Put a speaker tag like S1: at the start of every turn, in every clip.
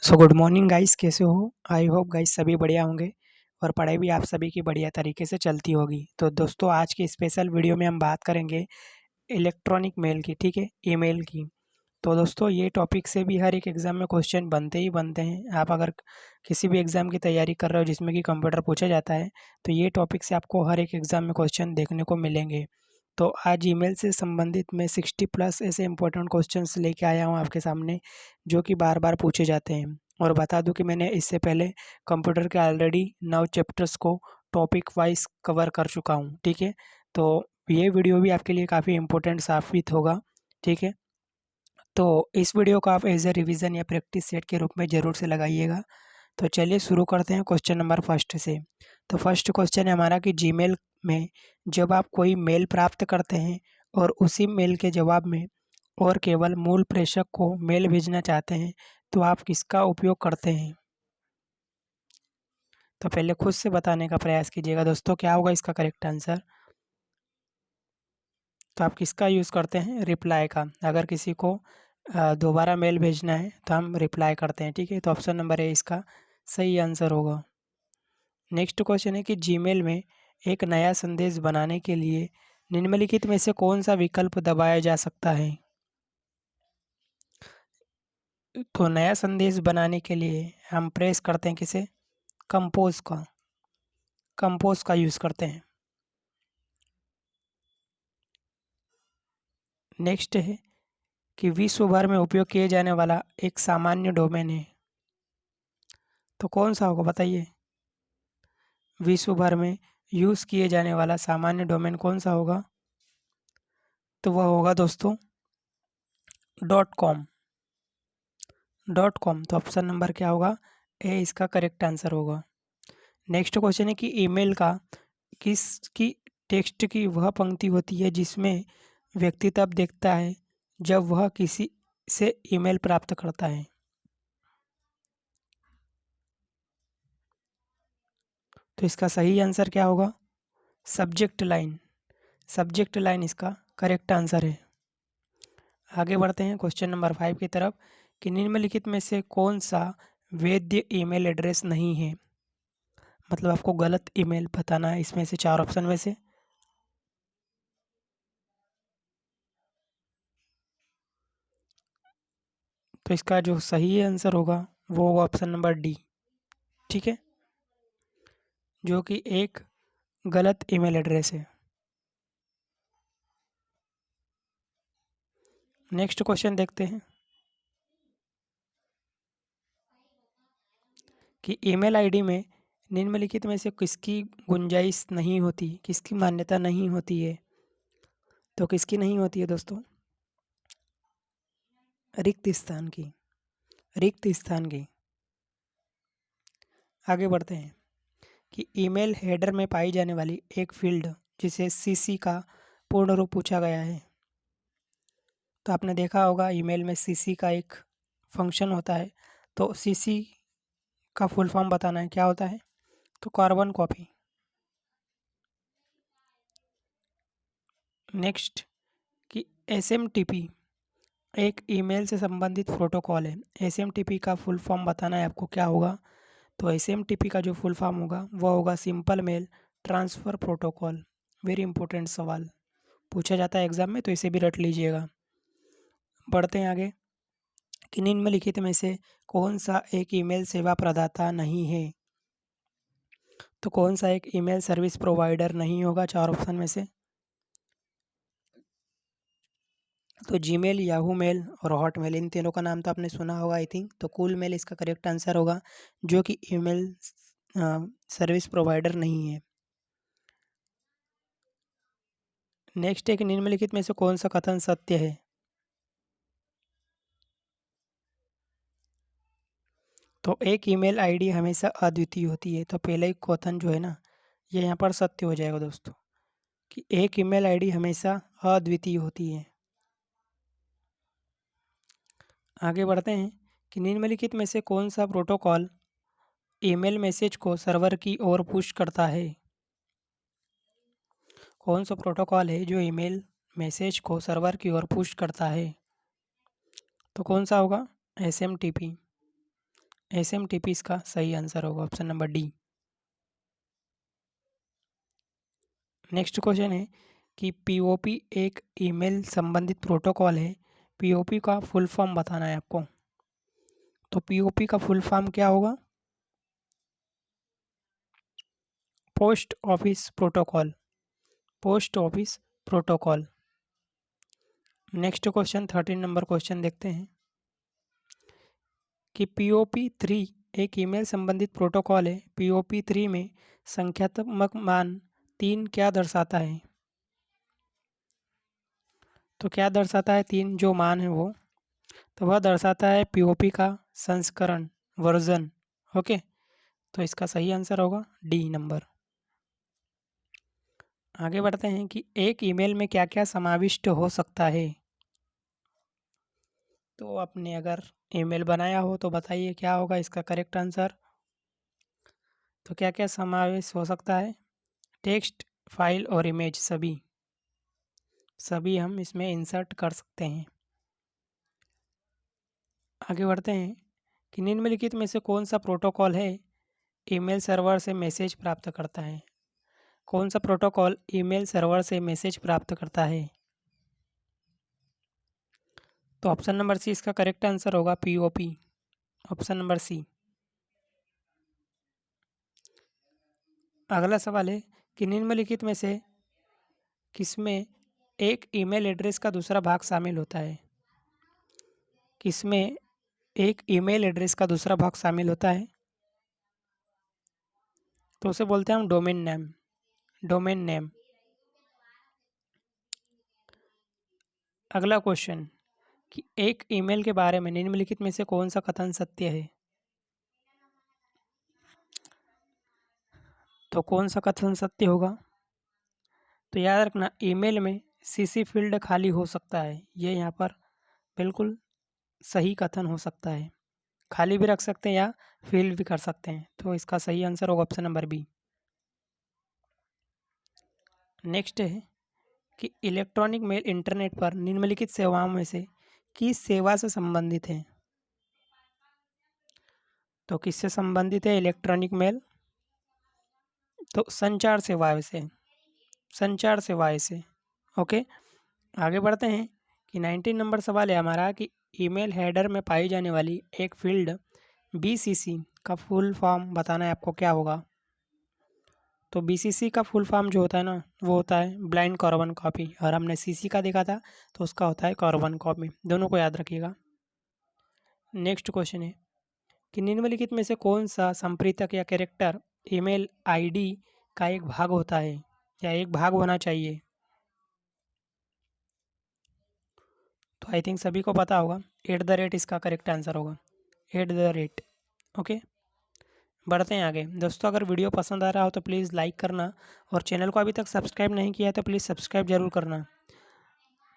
S1: So good morning guys, कैसे हो? I hope guys सभी बढ़िया होंगे और पढ़ाई भी आप सभी की बढ़िया तरीके से चलती होगी। तो दोस्तों, आज के स्पेशल वीडियो में हम बात करेंगे इलेक्ट्रॉनिक मेल की, ठीक है, ईमेल की। तो दोस्तों, ये टॉपिक से भी हर एक एग्ज़ाम में क्वेश्चन बनते ही बनते हैं। आप अगर किसी भी एग्ज़ाम की तैयारी कर रहे हो जिसमें कि कंप्यूटर पूछा जाता है, तो ये टॉपिक से आपको हर एक एग्ज़ाम में क्वेश्चन देखने को मिलेंगे। तो आज ईमेल से संबंधित मैं 60 प्लस ऐसे इंपॉर्टेंट क्वेश्चंस लेके आया हूँ आपके सामने, जो कि बार-बार पूछे जाते हैं। और बता दूँ कि मैंने इससे पहले कंप्यूटर के ऑलरेडी 9 चैप्टर्स को टॉपिक वाइज़ कवर कर चुका हूँ, ठीक है? तो ये वीडियो भी आपके लिए काफ़ी इम्पोर्टेंट साबित होगा, ठीक है? तो इस वीडियो को आप एज़ अ रिवीजन या प्रैक्टिस सेट के रूप में ज़रूर से लगाइएगा। तो चलिए शुरू करते हैं क्वेश्चन नंबर फर्स्ट से। तो फर्स्ट क्वेश्चन है हमारा कि जीमेल में जब आप कोई मेल प्राप्त करते हैं और उसी मेल के जवाब में और केवल मूल प्रेषक को मेल भेजना चाहते हैं, तो आप किसका उपयोग करते हैं? तो पहले खुद से बताने का प्रयास कीजिएगा दोस्तों, क्या होगा इसका करेक्ट आंसर? तो आप किसका यूज़ करते हैं? रिप्लाई का। अगर किसी को दोबारा मेल भेजना है तो हम रिप्लाई करते हैं, ठीक है? तो ऑप्शन नंबर ए इसका सही आंसर होगा। नेक्स्ट क्वेश्चन है कि जीमेल में एक नया संदेश बनाने के लिए निम्नलिखित में से कौन-सा विकल्प दबाया जा सकता है? तो नया संदेश बनाने के लिए हम प्रेस करते हैं किसे? कंपोज़ का यूज़ करते हैं। नेक्स्ट है कि विश्व भर में उपयोग किए जाने वाला एक सामान्य डोमेन है, तो कौन-सा होगा बताइए? विश्व भर में यूज़ किए जाने वाला सामान्य डोमेन कौन-सा होगा? तो वह होगा दोस्तों डॉट कॉम। तो ऑप्शन नंबर क्या होगा? ए इसका करेक्ट आंसर होगा। नेक्स्ट क्वेश्चन है कि ईमेल का किसकी टेक्स्ट की वह पंक्ति होती है जिसमें व्यक्ति तब देखता है जब वह किसी से ईमेल प्राप्त करता है? तो इसका सही आंसर क्या होगा? Subject line. सब्जेक्ट लाइन इसका करेक्ट आंसर है। आगे बढ़ते हैं क्वेश्चन नंबर 5 की तरफ कि निम्नलिखित में से कौन सा वैध ईमेल एड्रेस नहीं है? मतलब आपको गलत ईमेल बताना है इसमें से 4 ऑप्शन में से। तो इसका जो सही आंसर होगा वो होगा ऑप्शन नंबर डी, ठीक है? जो कि एक गलत ईमेल एड्रेस है। नेक्स्ट क्वेश्चन देखते हैं कि ईमेल आईडी में निम्नलिखित में से किसकी गुंजाइश नहीं होती, किसकी मान्यता नहीं होती है? तो किसकी नहीं होती है दोस्तों? रिक्त स्थान की। रिक्त स्थान की। आगे बढ़ते हैं कि ईमेल हेडर में पाई जाने वाली एक फील्ड जिसे सीसी का पूर्ण रूप पूछा गया है। तो आपने देखा होगा ईमेल में सीसी का एक फंक्शन होता है। तो सीसी का फुल फॉर्म बताना है, क्या होता है? तो कार्बन कॉपी। नेक्स्ट कि एसएमटीपी एक ईमेल से संबंधित प्रोटोकॉल है। एसएमटीपी का फुल फॉर्म बताना है आपको, क्या होगा? तो एसएमटीपी का जो फुल फॉर्म होगा वो होगा simple mail transfer protocol. Very important सवाल पूछा जाता है एग्जाम में, तो इसे भी रट लीजिएगा। बढ़ते हैं आगे कि निम्नलिखित में से कौन सा एक ईमेल सेवा प्रदाता नहीं है? तो कौन सा एक ईमेल सर्विस प्रोवाइडर नहीं होगा 4 ऑप्शन में से? तो जीमेल, याहू मेल और हॉटमेल, इन तीनों का नाम तो आपने सुना होगा आई थिंक। तो कूल मेल इसका करेक्ट आंसर होगा, जो कि ईमेल सर्विस प्रोवाइडर नहीं है। नेक्स्ट है कि निम्नलिखित में से कौन सा कथन सत्य है? तो एक ईमेल आईडी हमेशा अद्वितीय होती है। तो पहला ही कथन जो है ना, ये यहाँ पर सत्य हो जाएगा दोस्तों, कि एक ईमेल आईडी हमेशा अद्वितीय होती है। आगे बढ़ते हैं कि निम्नलिखित में से कौन सा प्रोटोकॉल ईमेल मैसेज को सर्वर की ओर पुश करता है? कौन सा प्रोटोकॉल है जो ईमेल मैसेज को सर्वर की ओर पुश करता है? तो कौन सा होगा? एसएमटीपी। SMTP इसका सही आंसर होगा, option number D. Next question है कि POP एक ईमेल संबंधित प्रोटोकॉल है। POP का फुल फॉर्म बताना है आपको। तो POP का फुल फॉर्म क्या होगा? Post office protocol, post office protocol. Next question 13 number question देखते हैं कि POP3 एक ईमेल संबंधित प्रोटोकॉल है। POP3 में संख्यात्मक मान 3 क्या दर्शाता है? तो क्या दर्शाता है 3 जो मान है वो? तो वह दर्शाता है POP का संस्करण, वर्जन। ओके, तो इसका सही आंसर होगा डी नंबर। आगे बढ़ते हैं कि एक ईमेल में क्या क्या समाविष्ट हो सकता है। तो आपने अगर ईमेल बनाया हो तो बताइए क्या होगा इसका करेक्ट आंसर। तो क्या क्या समावेश हो सकता है? टेक्स्ट, फाइल और इमेज, सभी हम इसमें इंसर्ट कर सकते हैं। आगे बढ़ते हैं कि निम्नलिखित में से कौन सा प्रोटोकॉल है ईमेल सर्वर से मैसेज प्राप्त करता है? कौन सा प्रोटोकॉल ईमेल सर्वर से मैसेज प्राप्त करता है? तो ऑप्शन नंबर सी इसका करेक्ट आंसर होगा, POP, ऑप्शन नंबर सी। अगला सवाल है कि निम्नलिखित में से किसमें एक ईमेल एड्रेस का दूसरा भाग शामिल होता है? किसमें एक ईमेल एड्रेस का दूसरा भाग शामिल होता है? तो उसे बोलते हैं हम डोमेन नेम, डोमेन नेम। अगला क्वेश्चन कि एक ईमेल के बारे में निम्नलिखित में से कौन सा कथन सत्य है? तो कौन सा कथन सत्य होगा? तो याद रखना ईमेल में CC फील्ड खाली हो सकता है, ये यहाँ पर बिल्कुल सही कथन हो सकता है। खाली भी रख सकते हैं या फिल भी कर सकते हैं। तो इसका सही आंसर होगा ऑप्शन नंबर बी। नेक्स्ट है कि इलेक्ट्रॉनिक मेल इंटरनेट पर निम्नलिखित सेवाओं में से किस सेवा से संबंधित है? तो किससे संबंधित है इलेक्ट्रॉनिक मेल? तो संचार सेवाएं से, संचार सेवाएं से। ओके, आगे बढ़ते हैं कि 19 नंबर सवाल है हमारा कि ईमेल हेडर में पाई जाने वाली एक फील्ड BCC का फुल फॉर्म बताना है आपको, क्या होगा? तो BCC का फुल फॉर्म जो होता है ना वो होता है ब्लाइंड कार्बन कॉपी, और हमने CC का देखा था तो उसका होता है कार्बन कॉपी, दोनों को याद रखिएगा। नेक्स्ट क्वेश्चन है कि निम्नलिखित में से कौन सा संप्रेषक या कैरेक्टर ईमेल ID का एक भाग होता है या एक भाग होना चाहिए? तो आई थिंक सभी को पता होगा, @ इसका करेक्ट आंसर होगा, @ ओके। बढ़ते हैं आगे। दोस्तों अगर वीडियो पसंद आ रहा हो तो प्लीज़ लाइक करना, और चैनल को अभी तक सब्सक्राइब नहीं किया है तो प्लीज़ सब्सक्राइब जरूर करना।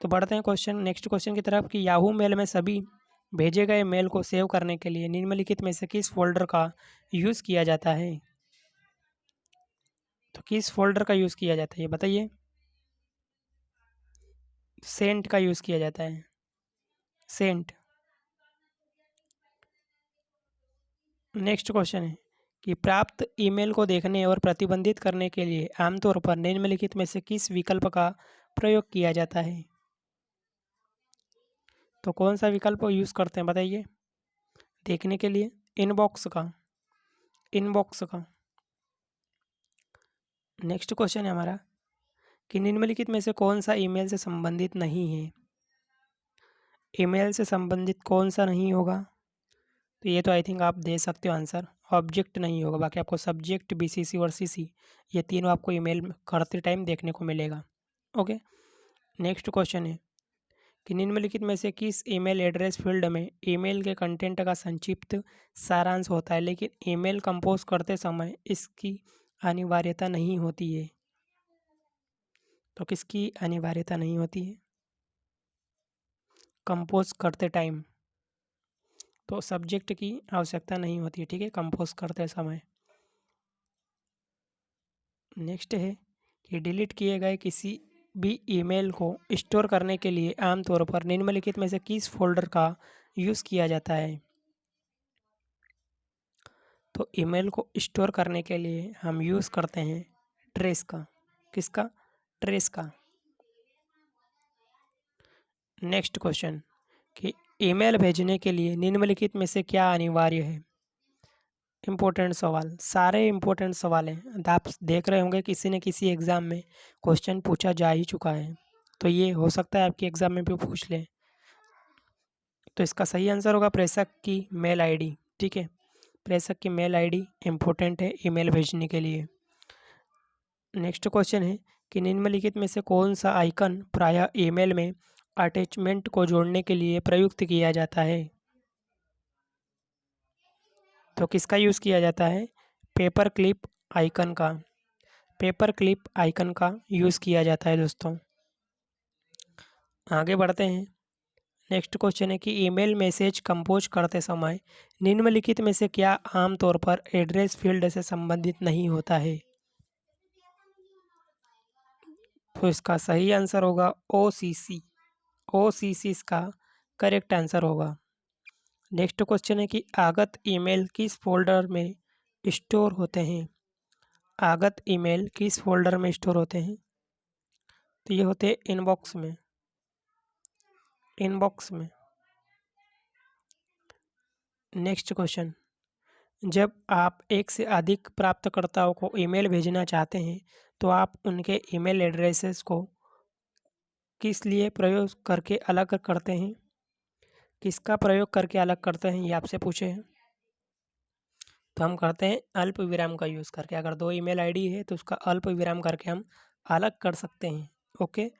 S1: तो बढ़ते हैं नेक्स्ट क्वेश्चन की तरफ कि याहू मेल में सभी भेजे गए मेल को सेव करने के लिए निम्नलिखित में से किस फोल्डर का यूज़ किया जाता है? तो किस फोल्डर का यूज़ किया जाता है ये बताइए। सेंट का यूज़ किया जाता है, सेंट। नेक्स्ट क्वेश्चन है कि प्राप्त ईमेल को देखने और प्रतिबंधित करने के लिए आमतौर पर निम्नलिखित में से किस विकल्प का प्रयोग किया जाता है? तो कौन सा विकल्प यूज़ करते हैं बताइए देखने के लिए? इनबॉक्स का, इनबॉक्स का। नेक्स्ट क्वेश्चन है हमारा कि निम्नलिखित में से कौन सा ईमेल से संबंधित नहीं है? ईमेल से संबंधित कौन सा नहीं होगा? तो ये तो आई थिंक आप दे सकते हो आंसर, ऑब्जेक्ट नहीं होगा। बाकी आपको सब्जेक्ट, BCC और CC ये तीनों आपको ईमेल करते टाइम देखने को मिलेगा। ओके, नेक्स्ट क्वेश्चन है कि निम्नलिखित में से किस ईमेल एड्रेस फील्ड में ईमेल के कंटेंट का संक्षिप्त सारांश होता है लेकिन ईमेल कंपोज करते समय इसकी अनिवार्यता नहीं होती है? तो किसकी अनिवार्यता नहीं होती है कंपोज करते टाइम? तो सब्जेक्ट की आवश्यकता नहीं होती है, ठीक है, कंपोज करते समय। नेक्स्ट है कि डिलीट किए गए किसी भी ईमेल को स्टोर करने के लिए आमतौर पर निम्नलिखित में से किस फोल्डर का यूज़ किया जाता है? तो ईमेल को स्टोर करने के लिए हम यूज़ करते हैं ट्रेस का। किसका? ट्रेस का। नेक्स्ट क्वेश्चन कि ईमेल भेजने के लिए निम्नलिखित में से क्या अनिवार्य है? इम्पोर्टेंट सवाल, सारे इम्पोर्टेंट सवाल हैं। आप देख रहे होंगे किसी न किसी एग्ज़ाम में क्वेश्चन पूछा जा ही चुका है, तो ये हो सकता है आपके एग्ज़ाम में भी पूछ लें। तो इसका सही आंसर होगा प्रेषक की मेल आईडी। ठीक है, प्रेषक की मेल आईडी इम्पोर्टेंट है ईमेल भेजने के लिए। नेक्स्ट क्वेश्चन है कि निम्नलिखित में से कौन सा आइकन प्रायः ईमेल में अटैचमेंट को जोड़ने के लिए प्रयुक्त किया जाता है? तो किसका यूज़ किया जाता है? पेपर क्लिप आइकन का। पेपर क्लिप आइकन का यूज़ किया जाता है दोस्तों। आगे बढ़ते हैं। नेक्स्ट क्वेश्चन है कि ईमेल मैसेज कंपोज करते समय निम्नलिखित में से क्या आमतौर पर एड्रेस फील्ड से संबंधित नहीं होता है? तो इसका सही आंसर होगा OCC। OCC इसका करेक्ट आंसर होगा। नेक्स्ट क्वेश्चन है कि आगत ईमेल किस फोल्डर में स्टोर होते हैं? आगत ईमेल किस फोल्डर में स्टोर होते हैं? तो ये होते हैं इनबॉक्स में। इनबॉक्स में। नेक्स्ट क्वेश्चन, जब आप एक से अधिक प्राप्तकर्ताओं को ईमेल भेजना चाहते हैं तो आप उनके ईमेल एड्रेसेस को किस लिए प्रयोग करके अलग करते हैं? किसका प्रयोग करके अलग करते हैं, ये आपसे पूछे हैं। तो हम करते हैं अल्प विराम का यूज़ करके। अगर 2 ईमेल आईडी है तो उसका अल्प विराम करके हम अलग कर सकते हैं। ओके।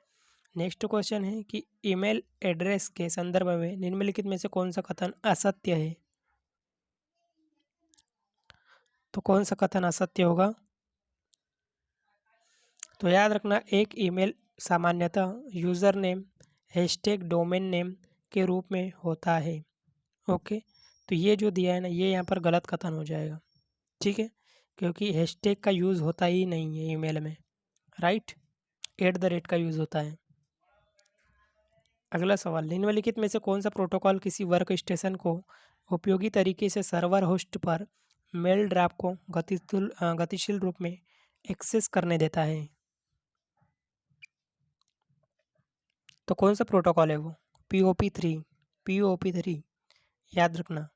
S1: नेक्स्ट क्वेश्चन है कि ईमेल एड्रेस के संदर्भ में निम्नलिखित में से कौन सा कथन असत्य है? तो कौन सा कथन असत्य होगा? तो याद रखना, एक ईमेल सामान्यतः user name hashtag domain name के रूप में होता है। ओके, तो ये जो दिया है ना, ये यहाँ पर गलत कथन हो जाएगा। ठीक है, क्योंकि हैशटैग का यूज़ होता ही नहीं है ईमेल में, राइट। @ का यूज़ होता है। अगला सवाल, निम्नलिखित में से कौन सा प्रोटोकॉल किसी वर्क स्टेशन को उपयोगी तरीके से सर्वर होस्ट पर मेल ड्राफ्ट को गतिशील रूप में एक्सेस करने देता है? तो कौन सा प्रोटोकॉल है वो? POP3। POP3 याद रखना।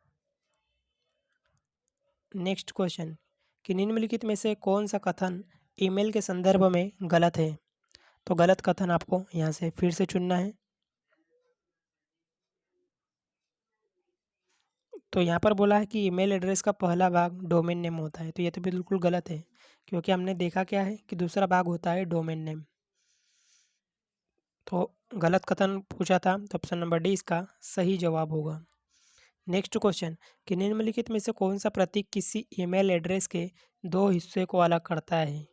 S1: नेक्स्ट क्वेश्चन कि निम्नलिखित में से कौन सा कथन ईमेल के संदर्भ में गलत है? तो गलत कथन आपको यहाँ से फिर से चुनना है। तो यहाँ पर बोला है कि ईमेल एड्रेस का पहला भाग डोमेन नेम होता है, तो ये तो बिल्कुल गलत है, क्योंकि हमने देखा क्या है कि दूसरा भाग होता है डोमेन नेम। तो गलत कथन पूछा था, तो ऑप्शन नंबर डी इसका सही जवाब होगा। नेक्स्ट क्वेश्चन कि निम्नलिखित में से कौन सा प्रतीक किसी ईमेल एड्रेस के 2 हिस्से को अलग करता है?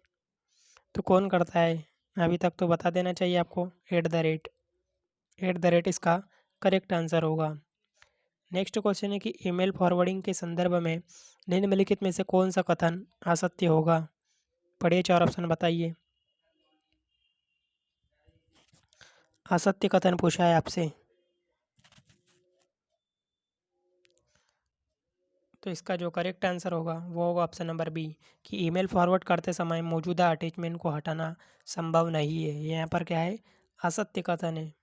S1: तो कौन करता है? अभी तक तो बता देना चाहिए आपको, @ इसका करेक्ट आंसर होगा। नेक्स्ट क्वेश्चन है कि ईमेल फॉरवर्डिंग के संदर्भ में निम्नलिखित में से कौन सा कथन असत्य होगा? पढ़िए, 4 ऑप्शन बताइए। असत्य कथन पूछा है आपसे, तो इसका जो करेक्ट आंसर होगा वो होगा ऑप्शन नंबर बी कि ईमेल फॉरवर्ड करते समय मौजूदा अटैचमेंट को हटाना संभव नहीं है। ये यहाँ पर क्या है? असत्य कथन है।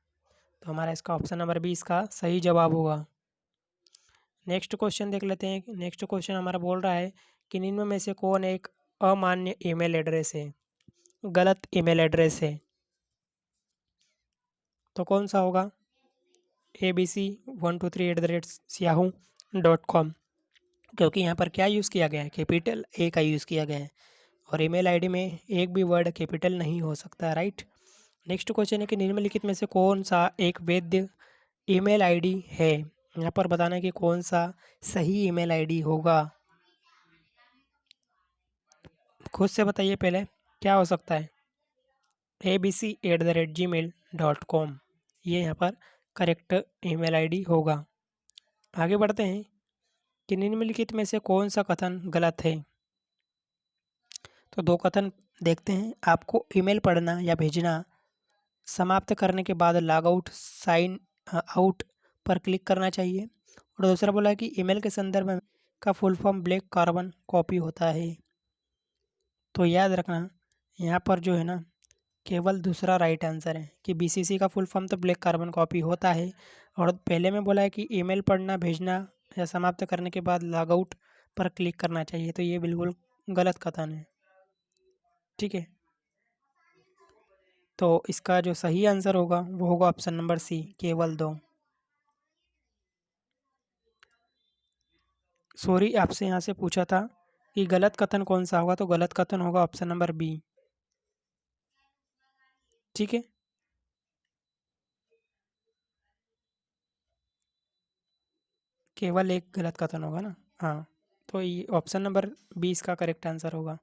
S1: तो हमारा इसका ऑप्शन नंबर बी इसका सही जवाब होगा। नेक्स्ट क्वेश्चन देख लेते हैं। नेक्स्ट क्वेश्चन हमारा बोल रहा है कि निम्न में से कौन एक अमान्य ईमेल एड्रेस है, गलत ईमेल एड्रेस है? तो कौन सा होगा? abc123@yahoo.com, क्योंकि यहाँ पर क्या यूज़ किया गया है? कैपिटल ए का यूज़ किया गया है, और ईमेल आईडी में एक भी वर्ड कैपिटल नहीं हो सकता, राइट। नेक्स्ट क्वेश्चन है कि निम्नलिखित में से कौन सा एक वैध ईमेल आईडी है? यहाँ पर बताना है कि कौन सा सही ईमेल आईडी होगा। खुद से बताइए पहले, क्या हो सकता है? abc@gmail.com, ये यहाँ पर करेक्ट ईमेल आईडी होगा। आगे बढ़ते हैं कि निम्नलिखित में से कौन सा कथन गलत है? तो 2 कथन देखते हैं। आपको ईमेल पढ़ना या भेजना समाप्त करने के बाद लॉग आउट साइन आउट पर क्लिक करना चाहिए। और दूसरा बोला है कि ईमेल के संदर्भ में का full form black carbon copy होता है। तो याद रखना यहाँ पर जो है ना केवल दूसरा राइट आंसर है कि बीसीसी का फुल फॉर्म तो ब्लैक कार्बन कॉपी होता है। और पहले में बोला है कि ईमेल पढ़ना भेजना या समाप्त करने के बाद लॉग आउट पर क्लिक करना चाहिए, तो ये बिल्कुल गलत कथन है। ठीक है, तो इसका जो सही आंसर होगा वो होगा ऑप्शन नंबर सी, केवल 2। सॉरी, आपसे यहाँ से पूछा था कि गलत कथन कौन सा होगा, तो गलत कथन होगा ऑप्शन नंबर बी। ठीक है, केवल एक गलत कथन होगा ना। हाँ, तो ये ऑप्शन नंबर 20 का करेक्ट आंसर होगा।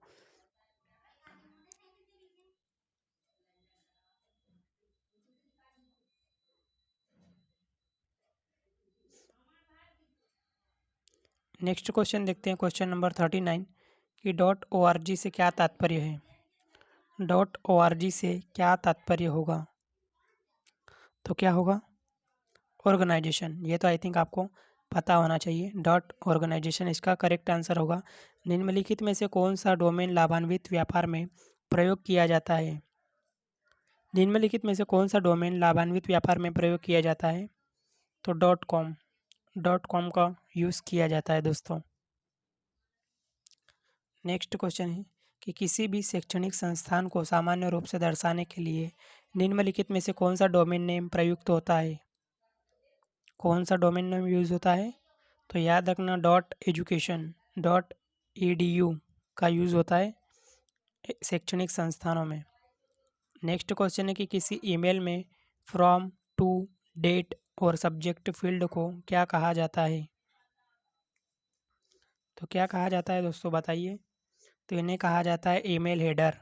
S1: नेक्स्ट क्वेश्चन देखते हैं, क्वेश्चन नंबर 39 कि .org से क्या तात्पर्य है। .org से क्या तात्पर्य होगा, तो क्या होगा ऑर्गेनाइजेशन। ये तो आई थिंक आपको पता होना चाहिए। ऑर्गेनाइजेशन इसका करेक्ट आंसर होगा। निम्नलिखित में से कौन सा डोमेन लाभान्वित व्यापार में प्रयोग किया जाता है। निम्नलिखित में से कौन सा डोमेन लाभान्वित व्यापार में प्रयोग किया जाता है, तो .com का यूज़ किया जाता है दोस्तों। नेक्स्ट क्वेश्चन है कि किसी भी शैक्षणिक संस्थान को सामान्य रूप से दर्शाने के लिए निम्नलिखित में से कौन सा डोमेन नेम प्रयुक्त होता है। कौन सा डोमेन नेम यूज़ होता है, तो याद रखना .education .edu का यूज़ होता है शैक्षणिक संस्थानों में। नेक्स्ट क्वेश्चन है कि किसी ईमेल में फ्रॉम, टू, डेट और सब्जेक्ट फील्ड को क्या कहा जाता है। तो क्या कहा जाता है दोस्तों, बताइए। तो इन्हें कहा जाता है ईमेल हेडर।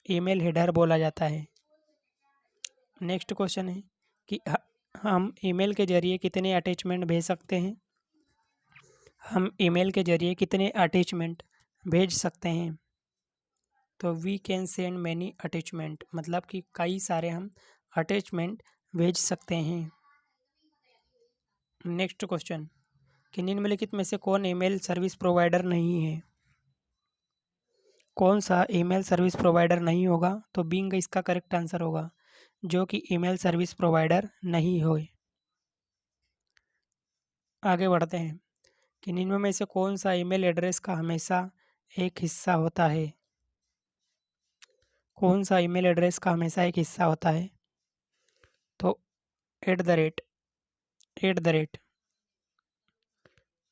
S1: ईमेल हेडर बोला जाता है। नेक्स्ट क्वेश्चन है कि हम ईमेल के जरिए कितने अटैचमेंट भेज सकते हैं। हम ईमेल के जरिए कितने अटैचमेंट भेज सकते हैं, तो we can send many attachment, मतलब कि कई सारे हम अटैचमेंट भेज सकते हैं। नेक्स्ट क्वेश्चन कि निम्नलिखित में से कौन ईमेल सर्विस प्रोवाइडर नहीं है। कौन सा ईमेल सर्विस प्रोवाइडर नहीं होगा, तो बिंग इसका करेक्ट आंसर होगा, जो कि ईमेल सर्विस प्रोवाइडर नहीं हो। आगे बढ़ते हैं कि निम्न में से कौन सा ईमेल एड्रेस का हमेशा एक हिस्सा होता है। कौन सा ईमेल एड्रेस का हमेशा एक हिस्सा होता है, तो @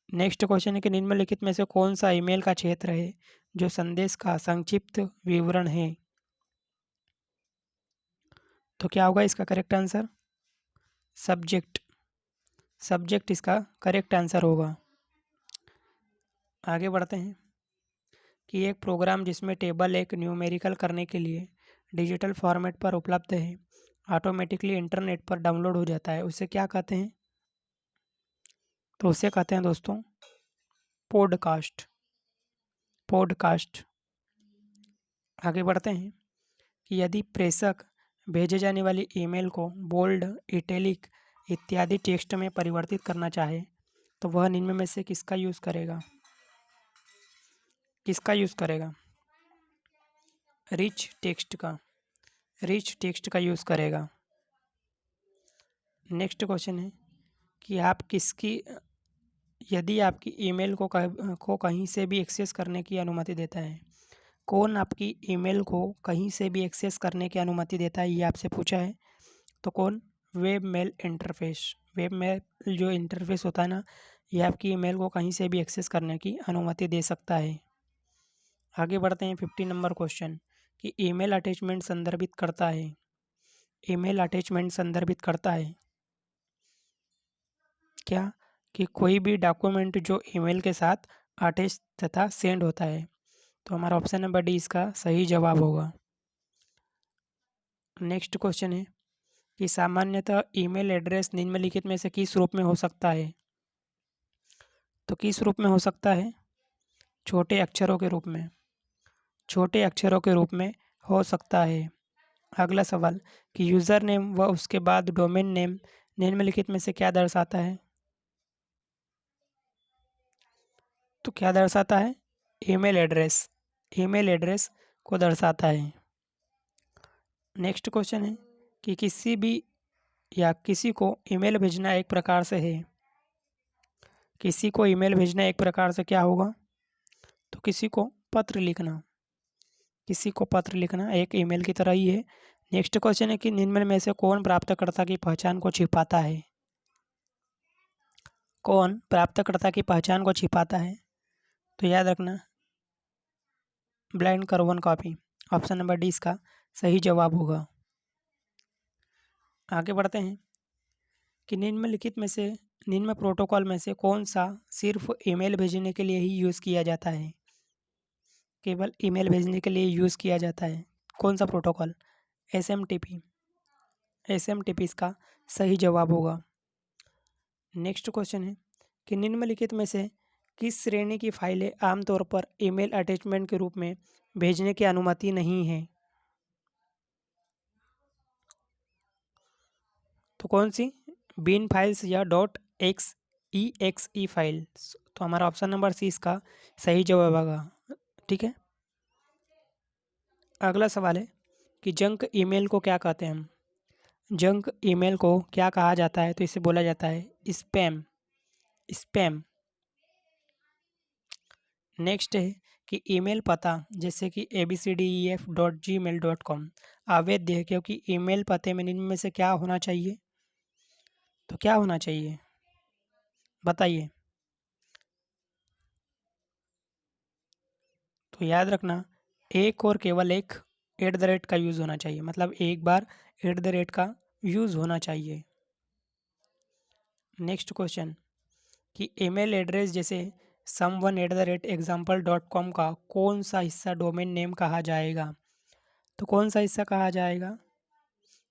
S1: नेक्स्ट क्वेश्चन है कि निम्नलिखित में से कौन सा ईमेल का क्षेत्र है जो संदेश का संक्षिप्त विवरण है। तो क्या होगा इसका करेक्ट आंसर, सब्जेक्ट। सब्जेक्ट इसका करेक्ट आंसर होगा। आगे बढ़ते हैं कि एक प्रोग्राम जिसमें टेबल एक न्यूमेरिकल करने के लिए डिजिटल फॉर्मेट पर उपलब्ध है ऑटोमेटिकली इंटरनेट पर डाउनलोड हो जाता है, उसे क्या कहते हैं, तो उसे कहते हैं दोस्तों पॉडकास्ट। पॉडकास्ट। आगे बढ़ते हैं कि यदि प्रेषक भेजे जाने वाली ईमेल को बोल्ड, इटैलिक इत्यादि टेक्स्ट में परिवर्तित करना चाहे तो वह निम्न में से किसका यूज़ करेगा। किसका यूज़ करेगा, रिच टेक्स्ट का। रिच टेक्स्ट का यूज़ करेगा। नेक्स्ट क्वेश्चन है कि आप किसकी यदि आपकी ईमेल को कहीं से भी एक्सेस करने की अनुमति देता है। कौन आपकी ईमेल को कहीं से भी एक्सेस करने की अनुमति देता है, ये आपसे पूछा है। तो कौन, web mail interface. Web mail जो इंटरफेस होता है ना, ये आपकी ईमेल को कहीं से भी एक्सेस करने की अनुमति दे सकता है। आगे बढ़ते हैं 50 नंबर क्वेश्चन कि ईमेल अटैचमेंट संदर्भित करता है। ईमेल अटैचमेंट संदर्भित करता है क्या, कि कोई भी डॉक्यूमेंट जो ईमेल के साथ अटैच तथा सेंड होता है। तो हमारा ऑप्शन नंबर डी इसका सही जवाब होगा। नेक्स्ट क्वेश्चन है कि सामान्यतः ईमेल एड्रेस निम्नलिखित में से किस रूप में हो सकता है। तो किस रूप में हो सकता है, छोटे अक्षरों के रूप में। छोटे अक्षरों के रूप में हो सकता है। अगला सवाल कि यूज़र नेम व उसके बाद डोमेन नेम निम्नलिखित में से क्या दर्शाता है। तो क्या दर्शाता है? ईमेल एड्रेस, ईमेल एड्रेस को दर्शाता है। नेक्स्ट क्वेश्चन है कि किसी भी या किसी को ईमेल भेजना एक प्रकार से है, किसी को ईमेल भेजना एक प्रकार से क्या होगा? तो किसी को पत्र लिखना, किसी को पत्र लिखना एक ईमेल की तरह ही है। नेक्स्ट क्वेश्चन है कि निम्न में से कौन प्राप्तकर्ता की पहचान को छिपाता है? कौन प्राप्तकर्ता की पहचान को छिपाता है? तो याद रखना blind carbon copy, option number D इसका सही जवाब होगा। आगे बढ़ते हैं कि निम्नलिखित में से, निम्न प्रोटोकॉल में से कौन सा सिर्फ ईमेल भेजने के लिए ही यूज़ किया जाता है? केवल ईमेल भेजने के लिए यूज़ किया जाता है। कौन सा प्रोटोकॉल? एसएमटीपी, एसएमटीपी इसका सही जवाब होगा। नेक्स्ट क्वेश्चन है कि निम्नलिखित में से किस श्रेणी की फाइलें आमतौर पर ईमेल अटैचमेंट के रूप में भेजने की अनुमति नहीं है? तो कौन सी? बिन फाइल्स या डॉट एक्स फाइल्स। तो हमारा ऑप्शन नंबर सी इसका सही जवाब होगा। ठीक है, अगला सवाल है कि जंक ईमेल को क्या कहते हैं हम? जंक ईमेल को क्या कहा जाता है? तो इसे बोला जाता है स्पैम, स्पैम। नेक्स्ट है कि ईमेल पता जैसे कि abcdef.gmail.com अवैध है क्योंकि ईमेल पते में निम्न में से क्या होना चाहिए? तो क्या होना चाहिए बताइए? तो याद रखना एक और केवल एक एट द रेट का यूज़ होना चाहिए, मतलब एक बार एट द रेट का यूज़ होना चाहिए। नेक्स्ट क्वेश्चन कि ईमेल एड्रेस जैसे someone@example.com का कौन सा हिस्सा डोमेन नेम कहा जाएगा? तो कौन सा हिस्सा कहा जाएगा?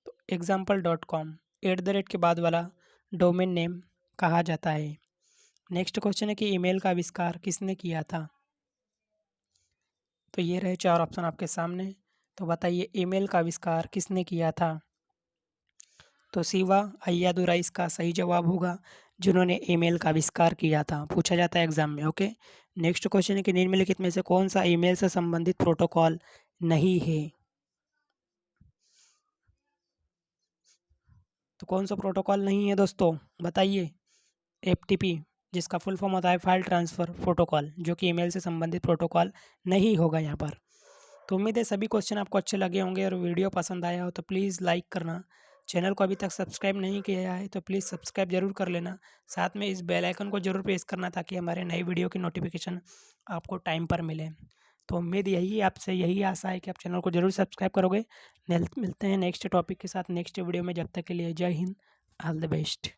S1: तो example.com एट द रेट के बाद वाला डोमेन नेम कहा जाता है। नेक्स्ट क्वेश्चन है कि ईमेल का आविष्कार किसने किया था? तो ये रहे चार ऑप्शन आपके सामने। तो बताइए ईमेल का आविष्कार किसने किया था? तो शिवा अय्यादुराई इसका सही जवाब होगा, जिन्होंने ईमेल का आविष्कार किया था। पूछा जाता है एग्जाम में। ओके, नेक्स्ट क्वेश्चन है कि निम्नलिखित में से कौन सा ईमेल से संबंधित प्रोटोकॉल नहीं है? तो कौन सा प्रोटोकॉल नहीं है दोस्तों बताइए? एफटीपी, जिसका फुल फॉर्म होता है फाइल ट्रांसफ़र प्रोटोकॉल, जो कि ईमेल से संबंधित प्रोटोकॉल नहीं होगा यहाँ पर। तो उम्मीद है सभी क्वेश्चन आपको अच्छे लगे होंगे और वीडियो पसंद आया हो तो प्लीज़ लाइक करना। चैनल को अभी तक सब्सक्राइब नहीं किया है तो प्लीज़ सब्सक्राइब ज़रूर कर लेना। साथ में इस बेल आइकन को ज़रूर प्रेस करना ताकि हमारे नई वीडियो की नोटिफिकेशन आपको टाइम पर मिले। तो उम्मीद यही आपसे यही आशा है कि आप चैनल को ज़रूर सब्सक्राइब करोगे। मिलते हैं नेक्स्ट टॉपिक के साथ नेक्स्ट वीडियो में। जब तक के लिए जय हिंद, ऑल द बेस्ट।